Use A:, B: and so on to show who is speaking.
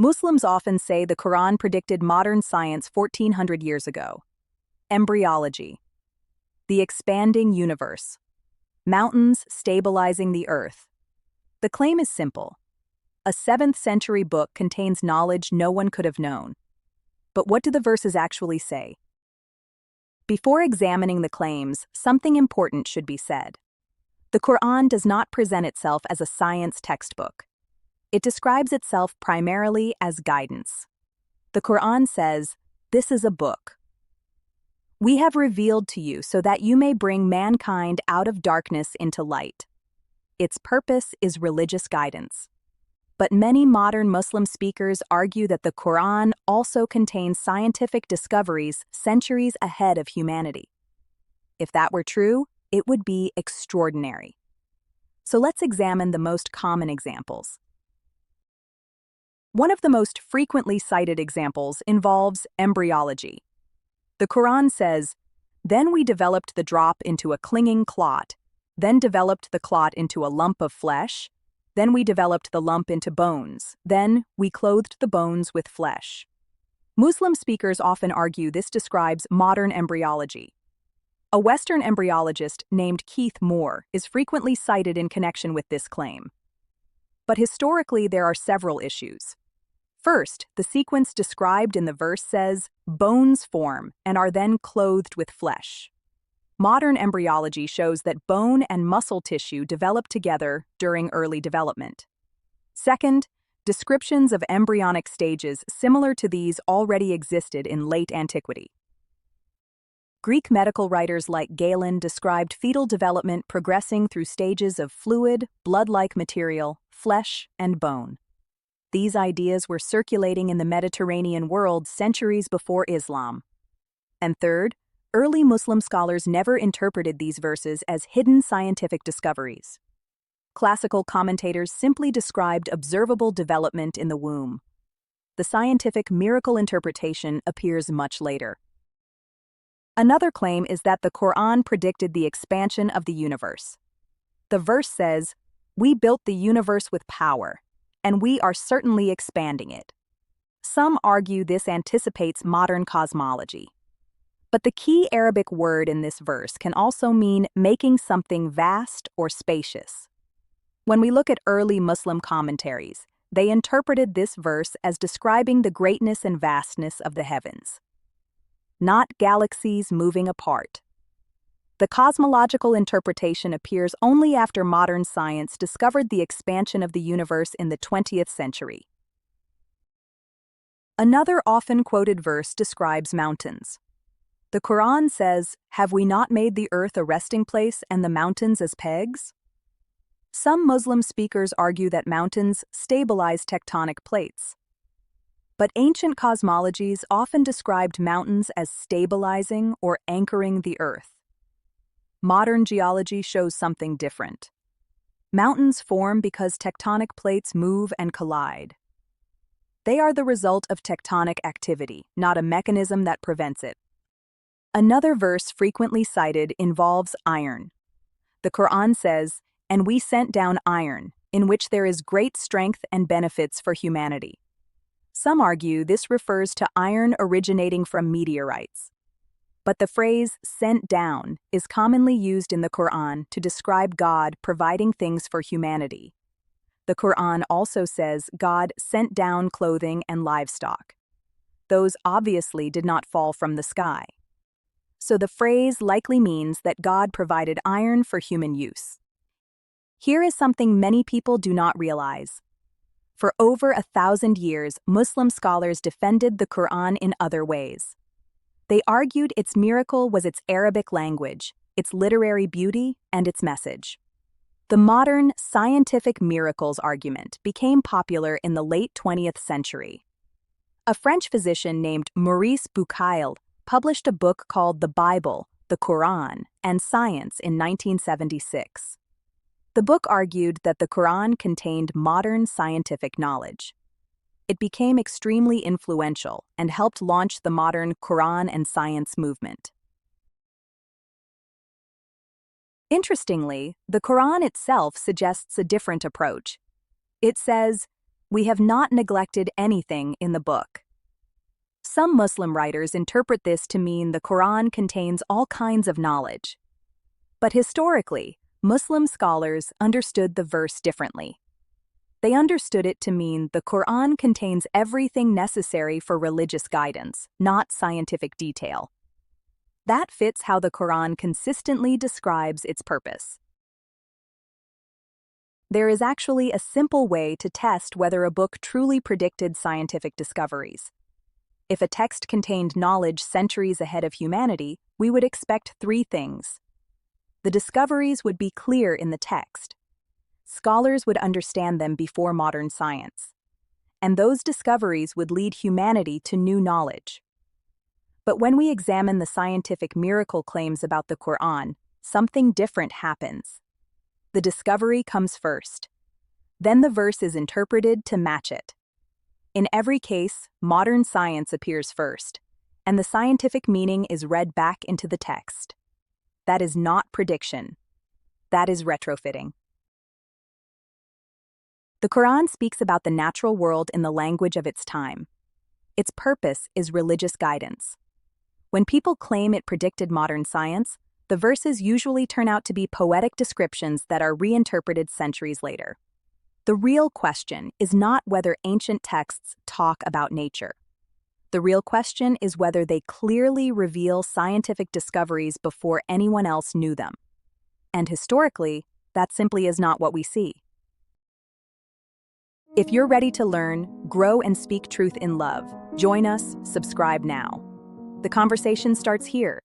A: Muslims often say the Qur'an predicted modern science 1400 years ago. Embryology. The expanding universe. Mountains stabilizing the earth. The claim is simple. A 7th century book contains knowledge no one could have known. But what do the verses actually say? Before examining the claims, something important should be said. The Qur'an does not present itself as a science textbook. It describes itself primarily as guidance. The Qur'an says, "This is a book. We have revealed to you so that you may bring mankind out of darkness into light." Its purpose is religious guidance. But many modern Muslim speakers argue that the Qur'an also contains scientific discoveries centuries ahead of humanity. If that were true, it would be extraordinary. So let's examine the most common examples. One of the most frequently cited examples involves embryology. The Qur'an says, "Then we developed the drop into a clinging clot, then developed the clot into a lump of flesh, then we developed the lump into bones, then we clothed the bones with flesh." Muslim speakers often argue this describes modern embryology. A Western embryologist named Keith Moore is frequently cited in connection with this claim. But historically, there are several issues. First, the sequence described in the verse says, "Bones form and are then clothed with flesh." Modern embryology shows that bone and muscle tissue develop together during early development. Second, descriptions of embryonic stages similar to these already existed in late antiquity. Greek medical writers like Galen described fetal development progressing through stages of fluid, blood-like material, flesh, and bone. These ideas were circulating in the Mediterranean world centuries before Islam. And third, early Muslim scholars never interpreted these verses as hidden scientific discoveries. Classical commentators simply described observable development in the womb. The scientific miracle interpretation appears much later. Another claim is that the Qur'an predicted the expansion of the universe. The verse says, "We built the universe with power, and we are certainly expanding it." Some argue this anticipates modern cosmology. But the key Arabic word in this verse can also mean making something vast or spacious. When we look at early Muslim commentaries, they interpreted this verse as describing the greatness and vastness of the heavens, not galaxies moving apart. The cosmological interpretation appears only after modern science discovered the expansion of the universe in the 20th century. Another often quoted verse describes mountains. The Qur'an says, "Have we not made the earth a resting place and the mountains as pegs?" Some Muslim speakers argue that mountains stabilize tectonic plates. But ancient cosmologies often described mountains as stabilizing or anchoring the earth. Modern geology shows something different. Mountains form because tectonic plates move and collide. They are the result of tectonic activity, not a mechanism that prevents it. Another verse frequently cited involves iron. The Qur'an says, "And we sent down iron, in which there is great strength and benefits for humanity." Some argue this refers to iron originating from meteorites. But the phrase "sent down" is commonly used in the Qur'an to describe God providing things for humanity. The Qur'an also says God sent down clothing and livestock. Those obviously did not fall from the sky. So the phrase likely means that God provided iron for human use. Here is something many people do not realize. For over 1,000 years, Muslim scholars defended the Qur'an in other ways. They argued its miracle was its Arabic language, its literary beauty, and its message. The modern scientific miracles argument became popular in the late 20th century. A French physician named Maurice Bucaille published a book called The Bible, the Qur'an, and Science in 1976. The book argued that the Qur'an contained modern scientific knowledge. It became extremely influential and helped launch the modern Qur'an and science movement. Interestingly, the Qur'an itself suggests a different approach. It says, We have not neglected anything in the book. Some Muslim writers interpret this to mean the Quran contains all kinds of knowledge. But historically, Muslim scholars understood the verse differently. They understood it to mean the Quran contains everything necessary for religious guidance, not scientific detail. That fits how the Quran consistently describes its purpose. There is actually a simple way to test whether a book truly predicted scientific discoveries. If a text contained knowledge centuries ahead of humanity, we would expect three things. The discoveries would be clear in the text. Scholars would understand them before modern science. And those discoveries would lead humanity to new knowledge. But when we examine the scientific miracle claims about the Quran, something different happens. The discovery comes first. Then the verse is interpreted to match it. In every case, modern science appears first, and the scientific meaning is read back into the text. That is not prediction. That is retrofitting. The Quran speaks about the natural world in the language of its time. Its purpose is religious guidance. When people claim it predicted modern science, the verses usually turn out to be poetic descriptions that are reinterpreted centuries later. The real question is not whether ancient texts talk about nature. The real question is whether they clearly reveal scientific discoveries before anyone else knew them. And historically, that simply is not what we see. If you're ready to learn, grow, and speak truth in love, join us, subscribe now. The conversation starts here.